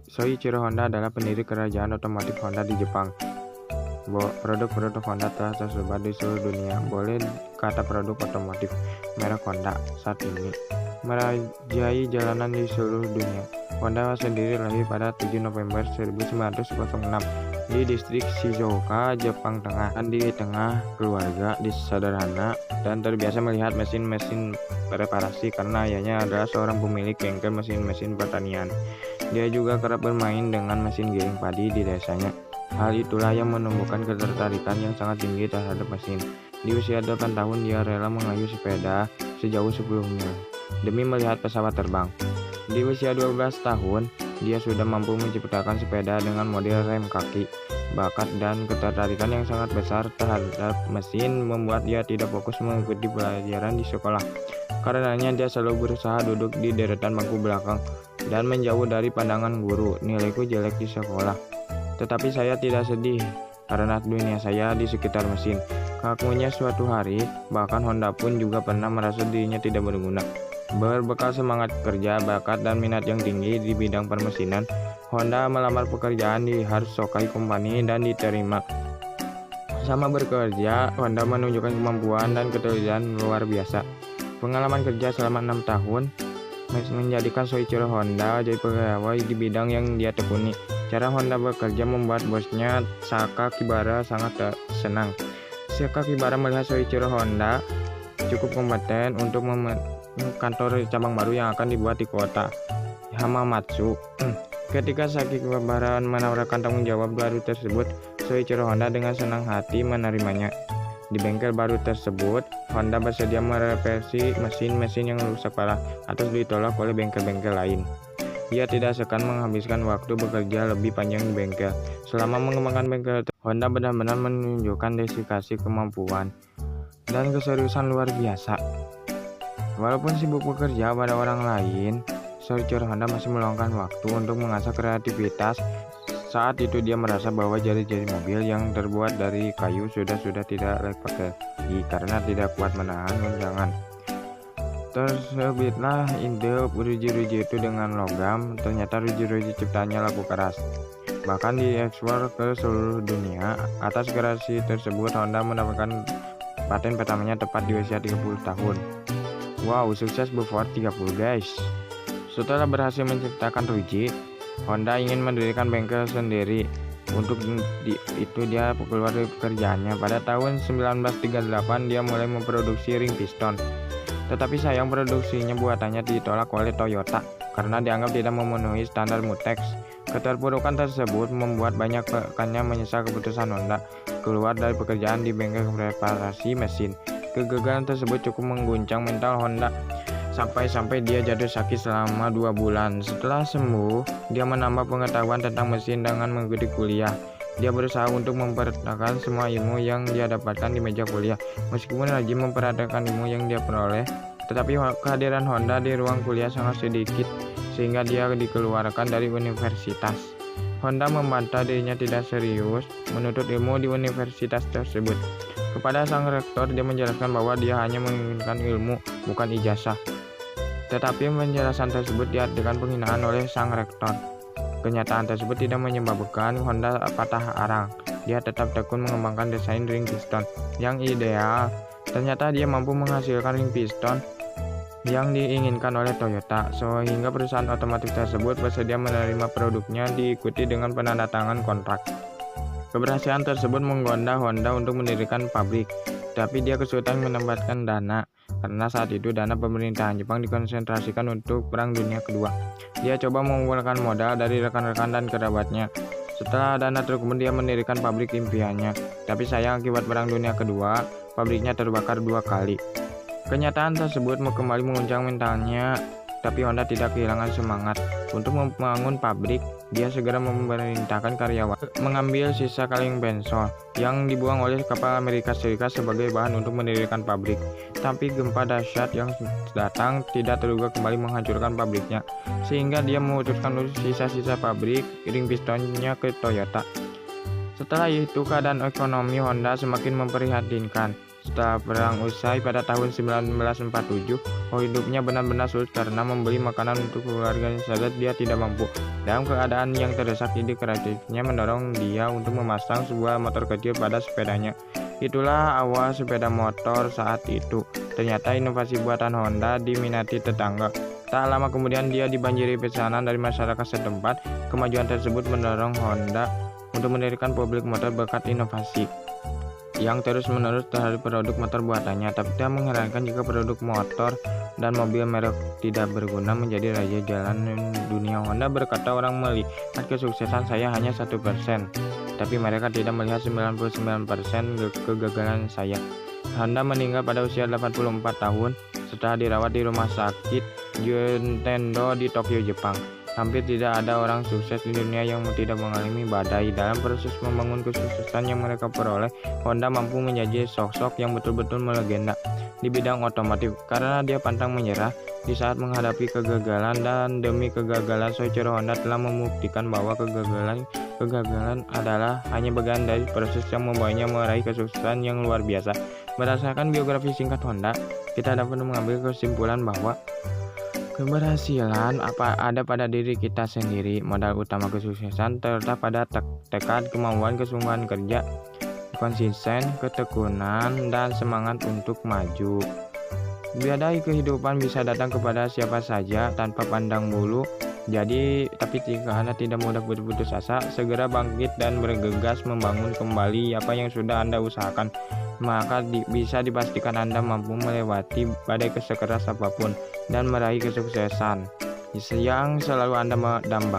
Soichiro Honda adalah pendiri kerajaan otomotif Honda di Jepang. Produk-produk Honda telah tersebar di seluruh dunia. Boleh kata produk otomotif merek Honda saat ini merajai jalanan di seluruh dunia. Honda sendiri lahir pada 7 November 1906 di distrik Shizuoka, Jepang Tengah. Dan di tengah keluarga sederhana dan terbiasa melihat mesin-mesin reparasi karena ayahnya adalah seorang pemilik bengkel mesin-mesin pertanian. Dia juga kerap bermain dengan mesin giling padi di desanya. Hal itulah yang menumbuhkan ketertarikan yang sangat tinggi terhadap mesin. Di usia 8 tahun dia rela mengayuh sepeda sejauh 10 mil demi melihat pesawat terbang. Di usia 12 tahun, dia sudah mampu menciptakan sepeda dengan model rem kaki. Bakat dan ketertarikan yang sangat besar terhadap mesin membuat dia tidak fokus mengikuti pelajaran di sekolah. Karenanya dia selalu berusaha duduk di deretan bangku belakang dan menjauh dari pandangan guru. Nilaiku jelek di sekolah, tetapi saya tidak sedih karena dunia saya di sekitar mesin. Kakunya suatu hari, bahkan Honda pun juga pernah merasa dirinya tidak berguna. Berbekal semangat kerja, bakat, dan minat yang tinggi di bidang permesinan, Honda melamar pekerjaan di Harusokai Company dan diterima. Sama bekerja, Honda menunjukkan kemampuan dan ketelitian luar biasa. Pengalaman kerja selama 6 tahun menjadikan Soichiro Honda jadi pegawai di bidang yang dia tekuni. Cara Honda bekerja membuat bosnya Sakakibara sangat senang. Sakakibara melihat Soichiro Honda cukup kompeten untuk kantor cabang baru yang akan dibuat di kota Hamamatsu. Ketika Sakakibara menawarkan tanggung jawab baru tersebut, Soichiro Honda dengan senang hati menerimanya. Di bengkel baru tersebut, Honda bersedia mereparasi mesin-mesin yang rusak parah atau ditolak oleh bengkel-bengkel lain. Dia tidak segan menghabiskan waktu bekerja lebih panjang di bengkel. Selama mengembangkan bengkel, Honda benar-benar menunjukkan dedikasi, kemampuan, dan keseriusan luar biasa. Walaupun sibuk bekerja pada orang lain, Soichiro Honda masih meluangkan waktu untuk mengasah kreativitas. Saat itu dia merasa bahwa jari-jari mobil yang terbuat dari kayu sudah tidak layak pakai karena tidak kuat menahan goncangan. Terbitlah ide ruji-ruji itu dengan logam. Ternyata ruji-ruji ciptaannya laku keras, bahkan diekspor ke seluruh dunia. Atas kreasi tersebut, Honda mendapatkan paten pertamanya tepat di usia 30 tahun. Wow, sukses before 30 guys. Setelah berhasil menciptakan ruji, Honda ingin mendirikan bengkel sendiri. Untuk itu dia keluar dari pekerjaannya. Pada tahun 1938 dia mulai memproduksi ring piston. Tetapi sayang produksinya buatannya ditolak oleh Toyota karena dianggap tidak memenuhi standar Mutex. Keterpurukan tersebut membuat banyak rekannya menyesal keputusan Honda keluar dari pekerjaan di bengkel reparasi mesin. Kegagalan tersebut cukup mengguncang mental Honda sampai dia jatuh sakit selama 2 bulan. Setelah sembuh, dia menambah pengetahuan tentang mesin dengan mengikuti kuliah. Dia berusaha untuk mempraktikkan semua ilmu yang dia dapatkan di meja kuliah. Meskipun rajin mempraktikkan ilmu yang dia peroleh, tetapi kehadiran Honda di ruang kuliah sangat sedikit sehingga dia dikeluarkan dari universitas. Honda membantah dirinya tidak serius menuntut ilmu di universitas tersebut. Kepada sang rektor, dia menjelaskan bahwa dia hanya menginginkan ilmu, bukan ijazah. Tetapi penjelasan tersebut diartikan penghinaan oleh sang rektor. Kenyataan tersebut tidak menyebabkan Honda patah arang. Dia tetap tekun mengembangkan desain ring piston yang ideal. Ternyata dia mampu menghasilkan ring piston yang diinginkan oleh Toyota, sehingga perusahaan otomotif tersebut bersedia menerima produknya diikuti dengan penandatangan kontrak. Keberhasilan tersebut menggoda Honda untuk mendirikan pabrik, tapi dia kesulitan mendapatkan dana. Karena saat itu dana pemerintahan Jepang dikonsentrasikan untuk Perang Dunia Kedua. Dia coba mengumpulkan modal dari rekan-rekan dan kerabatnya. Setelah dana terkumpul, dia mendirikan pabrik impiannya. Tapi sayang, akibat Perang Dunia Kedua, pabriknya terbakar 2 kali. Kenyataan tersebut kembali menguncang mentalnya. tapi Honda tidak kehilangan semangat. Untuk membangun pabrik, dia segera memerintahkan karyawan mengambil sisa kaleng bensol yang dibuang oleh kapal Amerika Serikat sebagai bahan untuk mendirikan pabrik. Tapi gempa dahsyat yang datang tidak terduga kembali menghancurkan pabriknya, sehingga dia memutuskan untuk sisa-sisa pabrik ring pistonnya ke Toyota. Setelah itu, keadaan ekonomi Honda semakin memprihatinkan. Setelah perang usai pada tahun 1947, hidupnya benar-benar sulit karena membeli makanan untuk keluarganya saja dia tidak mampu. Dalam keadaan yang terdesak, ide kreatifnya mendorong dia untuk memasang sebuah motor kecil pada sepedanya. Itulah awal sepeda motor saat itu. Ternyata inovasi buatan Honda diminati tetangga. Tak lama kemudian dia dibanjiri pesanan dari masyarakat setempat. Kemajuan tersebut mendorong Honda untuk mendirikan pabrik motor berkat inovasi yang terus-menerus terhadap produk motor buatannya. Tapi tidak mengherankan jika produk motor dan mobil merek tidak berguna menjadi raja jalan dunia. Honda berkata, orang melihat kesuksesan saya hanya 1%, tapi mereka tidak melihat 99% kegagalan saya. Honda meninggal pada usia 84 tahun setelah dirawat di rumah sakit Juntendo di Tokyo, Jepang. Hampir tidak ada orang sukses di dunia yang tidak mengalami badai. Dalam proses membangun kesuksesan yang mereka peroleh, Honda mampu menjadi sosok yang betul-betul melegenda di bidang otomotif karena dia pantang menyerah di saat menghadapi kegagalan, dan demi kegagalan Soichiro Honda telah membuktikan bahwa kegagalan adalah hanya bagian dari proses yang membawanya meraih kesuksesan yang luar biasa. Berdasarkan biografi singkat Honda, kita dapat mengambil kesimpulan bahwa keberhasilan ada pada diri kita sendiri. Modal utama kesuksesan terletak pada tekad, kemauan, kesungguhan kerja, konsisten, ketekunan, dan semangat untuk maju. Badai kehidupan bisa datang kepada siapa saja tanpa pandang bulu. Tapi jika Anda tidak mudah berputus asa, segera bangkit dan bergegas membangun kembali apa yang sudah Anda usahakan, maka bisa dipastikan Anda mampu melewati badai sekeras apapun dan meraih kesuksesan yang selalu Anda dambakan.